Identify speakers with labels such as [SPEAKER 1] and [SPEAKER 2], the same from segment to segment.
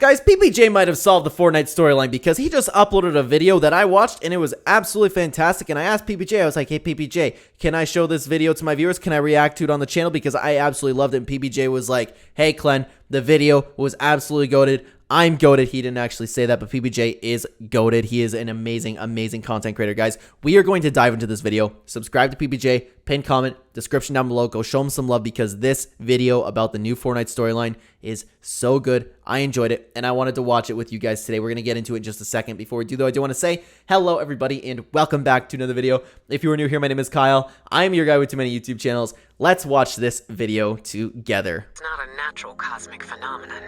[SPEAKER 1] Guys, PPJ might have solved the Fortnite storyline because he just uploaded a video that I watched and it was absolutely fantastic. And I asked PPJ, I was like, hey PPJ, can I show this video to my viewers? Can I react to it on the channel? Because I absolutely loved it. And PPJ was like, hey Clen, the video was absolutely goated. I'm goated. He didn't actually say that, but PPJ is goated. He is an amazing, amazing content creator, guys. We are going to dive into this video. Subscribe to PPJ, pin comment, description down below. Go show him some love because this video about the new Fortnite storyline is so good. I enjoyed it, and I wanted to watch it with you guys today. We're going to get into it in just a second. Before we do, though, I do want to say hello, everybody, and welcome back to another video. If you are new here, my name is Kyle. I'm your guy with too many YouTube channels. Let's watch this video together.
[SPEAKER 2] It's not a natural cosmic phenomenon,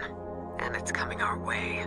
[SPEAKER 2] and it's coming our way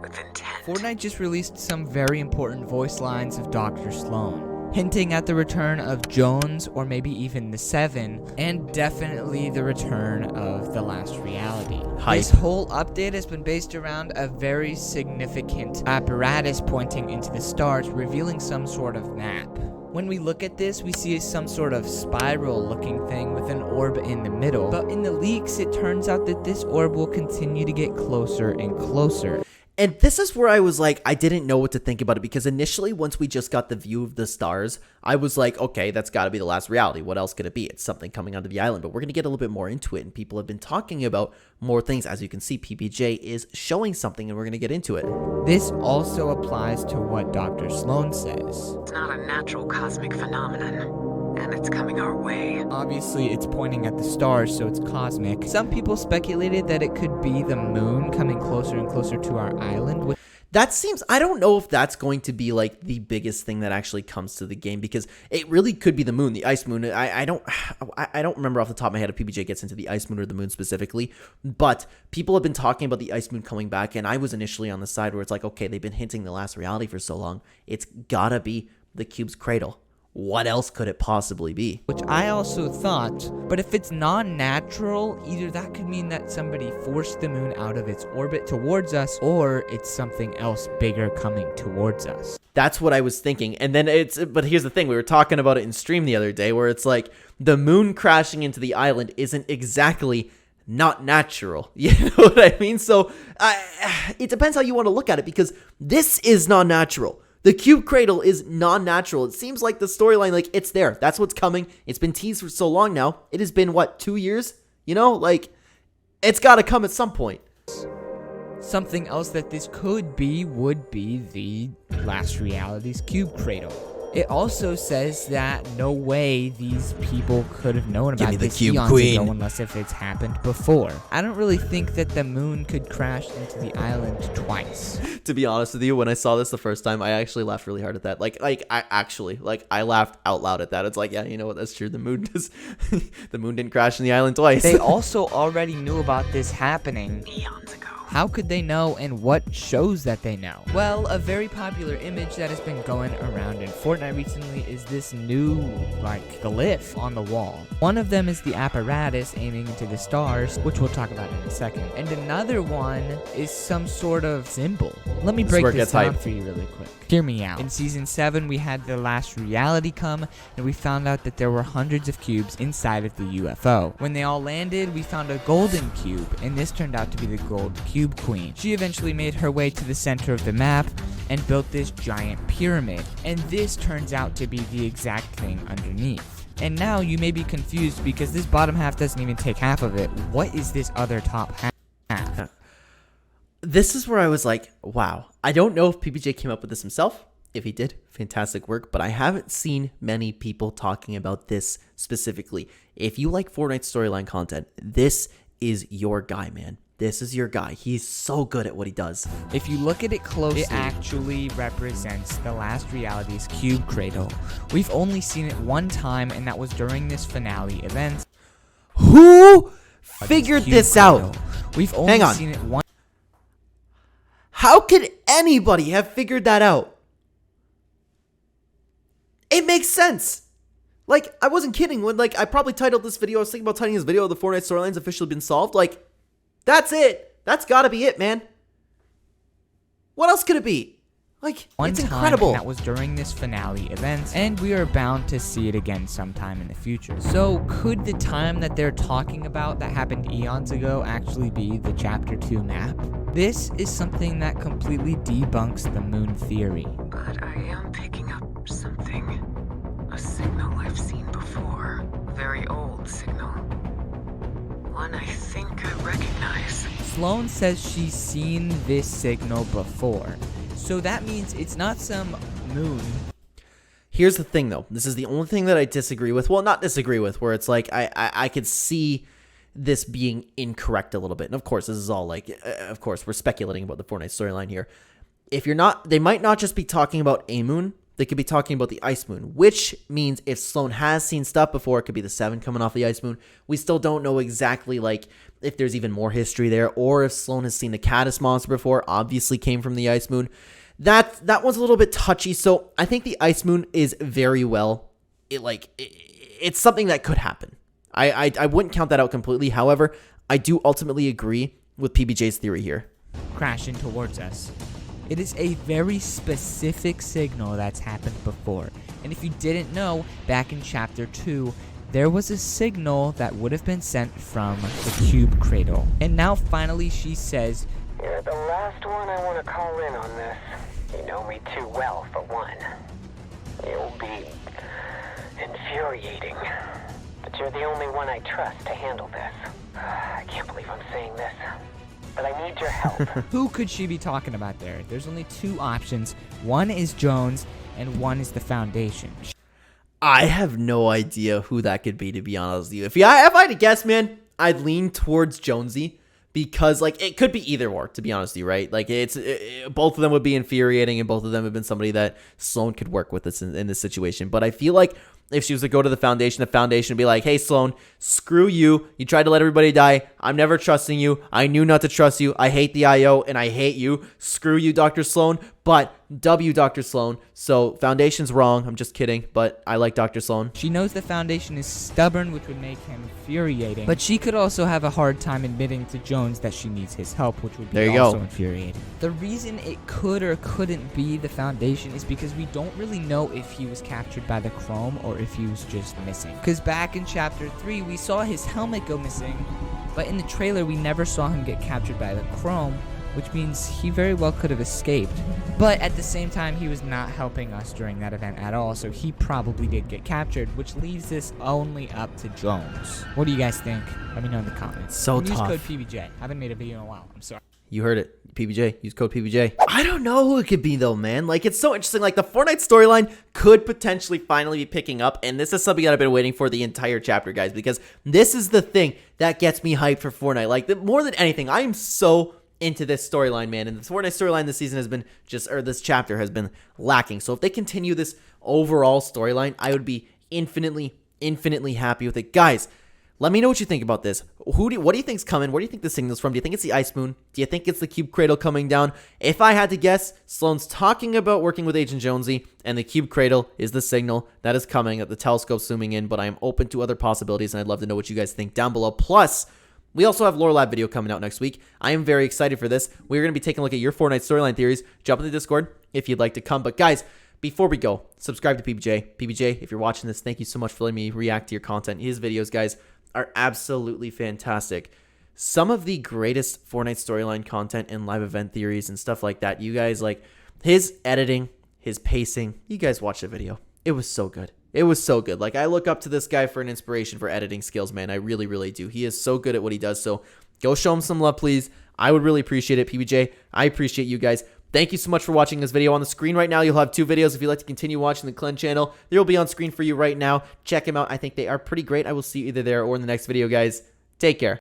[SPEAKER 2] with intent.
[SPEAKER 3] Fortnite just released some very important voice lines of Dr. Sloan, hinting at the return of Jones, or maybe even the Seven, and definitely the return of the last reality.
[SPEAKER 1] Hype.
[SPEAKER 3] This whole update has been based around a very significant apparatus pointing into the stars, revealing some sort of map. When we look at this, we see some sort of spiral-looking thing with an orb in the middle. But in the leaks, it turns out that this orb will continue to get closer and closer.
[SPEAKER 1] And this is where I was like, I didn't know what to think about it because initially, once we just got the view of the stars, I was like, okay, that's got to be the last reality. What else could it be? It's something coming onto the island, but we're going to get a little bit more into it. And people have been talking about more things. As you can see, PPJ is showing something and we're going to get into it.
[SPEAKER 3] This also applies to what Dr. Sloan says.
[SPEAKER 2] It's not a natural cosmic phenomenon, and it's coming our way.
[SPEAKER 3] Obviously, it's pointing at the stars, so it's cosmic. Some people speculated that it could be the moon coming closer and closer to our island.
[SPEAKER 1] That seems, I don't know if that's going to be like the biggest thing that actually comes to the game because it really could be the moon, the ice moon. I don't remember off the top of my head if PPJ gets into the ice moon or the moon specifically, but people have been talking about the ice moon coming back, and I was initially on the side where it's like, okay, they've been hinting the last reality for so long. It's gotta be the cube's cradle. What else could it possibly be?
[SPEAKER 3] Which I also thought, but if it's non-natural, either that could mean that somebody forced the moon out of its orbit towards us, or it's something else bigger coming towards us.
[SPEAKER 1] That's what I was thinking. And then but here's the thing, we were talking about it in stream the other day where it's like the moon crashing into the island isn't exactly not natural. You know what I mean? So it depends how you want to look at it because this is not natural. The cube cradle is non-natural. It seems like the storyline, like, it's there. That's what's coming. It's been teased for so long now. It has been, what, 2 years? You know, like, it's got to come at some point.
[SPEAKER 3] Something else that this could be would be the last reality's cube cradle. It also says that no way these people could have known about this eons ago unless if it's happened before. I don't really think that the moon could crash into the island twice.
[SPEAKER 1] To be honest with you, when I saw this the first time, I actually laughed really hard at that. I laughed out loud at that. It's like, yeah, you know what? That's true. The moon didn't crash in the island twice.
[SPEAKER 3] They also already knew about this happening
[SPEAKER 2] Eons ago.
[SPEAKER 3] How could they know, and what shows that they know? Well, a very popular image that has been going around in Fortnite recently is this new, glyph on the wall. One of them is the apparatus aiming into the stars, which we'll talk about in a second. And another one is some sort of symbol. Let me break this down for you really quick. Hear me out. In Season 7, we had the last reality come, and we found out that there were hundreds of cubes inside of the UFO. When they all landed, we found a golden cube, and this turned out to be the gold cube queen. She eventually made her way to the center of the map and built this giant pyramid, and this turns out to be the exact thing underneath. And now you may be confused because this bottom half doesn't even take half of it. What is this other top half?
[SPEAKER 1] This is where I was like, wow. I don't know if PPJ came up with this himself. If he did, fantastic work, but I haven't seen many people talking about this specifically. If you like Fortnite storyline content, this is your guy, man. This is your guy. He's so good at what he does.
[SPEAKER 3] If you look at it closely, it actually represents the last reality's cube cradle. We've only seen it one time, and that was during this finale event.
[SPEAKER 1] Who figured this out?
[SPEAKER 3] We've only seen it one.
[SPEAKER 1] How could anybody have figured that out? It makes sense. Like, I wasn't kidding when, I probably titled this video. I was thinking about titling this video, The Fortnite Storyline's Officially Been Solved. That's it. That's gotta be it, man. What else could it be? Like,
[SPEAKER 3] one
[SPEAKER 1] it's
[SPEAKER 3] time,
[SPEAKER 1] incredible.
[SPEAKER 3] and that was during this finale event, and we are bound to see it again sometime in the future. So could the time that they're talking about that happened eons ago actually be the Chapter 2 map? This is something that completely debunks the moon theory.
[SPEAKER 2] But I am picking up something. A signal I've seen before. A very old signal. One I think I recognize.
[SPEAKER 3] Sloan says she's seen this signal before. So that means it's not some moon.
[SPEAKER 1] Here's the thing, though. This is the only thing that I disagree with. Well, not disagree with, where it's like I could see this being incorrect a little bit. And of course, this is all like, of course, we're speculating about the Fortnite storyline here. If you're not, they might not just be talking about a moon. They could be talking about the ice moon, which means if Sloan has seen stuff before, it could be the 7 coming off the ice moon. We still don't know exactly, like, if there's even more history there, or if Sloan has seen the Caddis monster before, obviously came from the ice moon. That one's a little bit touchy, so I think the ice moon is very well, it's something that could happen. I wouldn't count that out completely. However, I do ultimately agree with PBJ's theory here.
[SPEAKER 3] Crashing towards us. It is a very specific signal that's happened before. And if you didn't know, back in Chapter 2, there was a signal that would have been sent from the Cube Cradle. And now finally she says,
[SPEAKER 2] You're the last one I want to call in on this. You know me too well, for one. You'll be infuriating. But you're the only one I trust to handle this. I can't believe I'm saying this, but I need your help.
[SPEAKER 3] who could she be talking about there? There's only 2 options. One is Jones, and one is the Foundation.
[SPEAKER 1] I have no idea who that could be, to be honest with you. If I had to guess, man, I'd lean towards Jonesy, because, like, it could be either or, to be honest with you, right? Like, both of them would be infuriating, and both of them have been somebody that Sloan could work with in this situation. But I feel like if she was to go to the Foundation would be like, hey, Sloan, screw you. You tried to let everybody die. I'm never trusting you. I knew not to trust you. I hate the IO, and I hate you. Screw you, Dr. Sloan. But W, Dr. Sloan. So Foundation's wrong. I'm just kidding, but I like Dr. Sloan.
[SPEAKER 3] She knows the Foundation is stubborn, which would make him infuriating. But she could also have a hard time admitting to Jones that she needs his help, which would be also infuriating. The reason it could or couldn't be the Foundation is because we don't really know if he was captured by the Chrome or if he was just missing. Because back in Chapter 3, we saw his helmet go missing, but in the trailer, we never saw him get captured by the Chrome, which means he very well could have escaped. But at the same time, he was not helping us during that event at all, so he probably did get captured, which leaves this only up to Jones. What do you guys think? Let me know in the comments.
[SPEAKER 1] So
[SPEAKER 3] Use
[SPEAKER 1] tough.
[SPEAKER 3] code PBJ. Haven't made a video in a while. I'm sorry.
[SPEAKER 1] You heard it. PBJ. Use code PBJ. I don't know who it could be, though, man. Like, it's so interesting. Like, the Fortnite storyline could potentially finally be picking up, and this is something that I've been waiting for the entire chapter, guys, because this is the thing that gets me hyped for Fortnite. Like, more than anything, I am so into this storyline, man, and the Fortnite storyline this season has been this chapter has been lacking. So if they continue this overall storyline, I would be infinitely happy with it. Guys, let me know what you think about this. What do you think's coming? Where do you think the signal's from? Do you think it's the Ice Moon? Do you think it's the Cube Cradle coming down? If I had to guess, Sloan's talking about working with Agent Jonesy, and the Cube Cradle is the signal that is coming, that the telescope's zooming in, but I am open to other possibilities, and I'd love to know what you guys think down below. Plus, we also have Lore Lab video coming out next week. I am very excited for this. We're going to be taking a look at your Fortnite storyline theories. Jump in the Discord if you'd like to come. But guys, before we go, subscribe to PBJ. PBJ, if you're watching this, thank you so much for letting me react to your content. His videos, guys, are absolutely fantastic. Some of the greatest Fortnite storyline content and live event theories and stuff like that. You guys, like, his editing, his pacing. You guys watch the video. It was so good. It was so good. Like, I look up to this guy for an inspiration for editing skills, man. I really do. He is so good at what he does. So go show him some love, please. I would really appreciate it, PBJ. I appreciate you guys. Thank you so much for watching this video. On the screen right now, you'll have 2 videos. If you'd like to continue watching the Clen channel, they will be on screen for you right now. Check them out. I think they are pretty great. I will see you either there or in the next video, guys. Take care.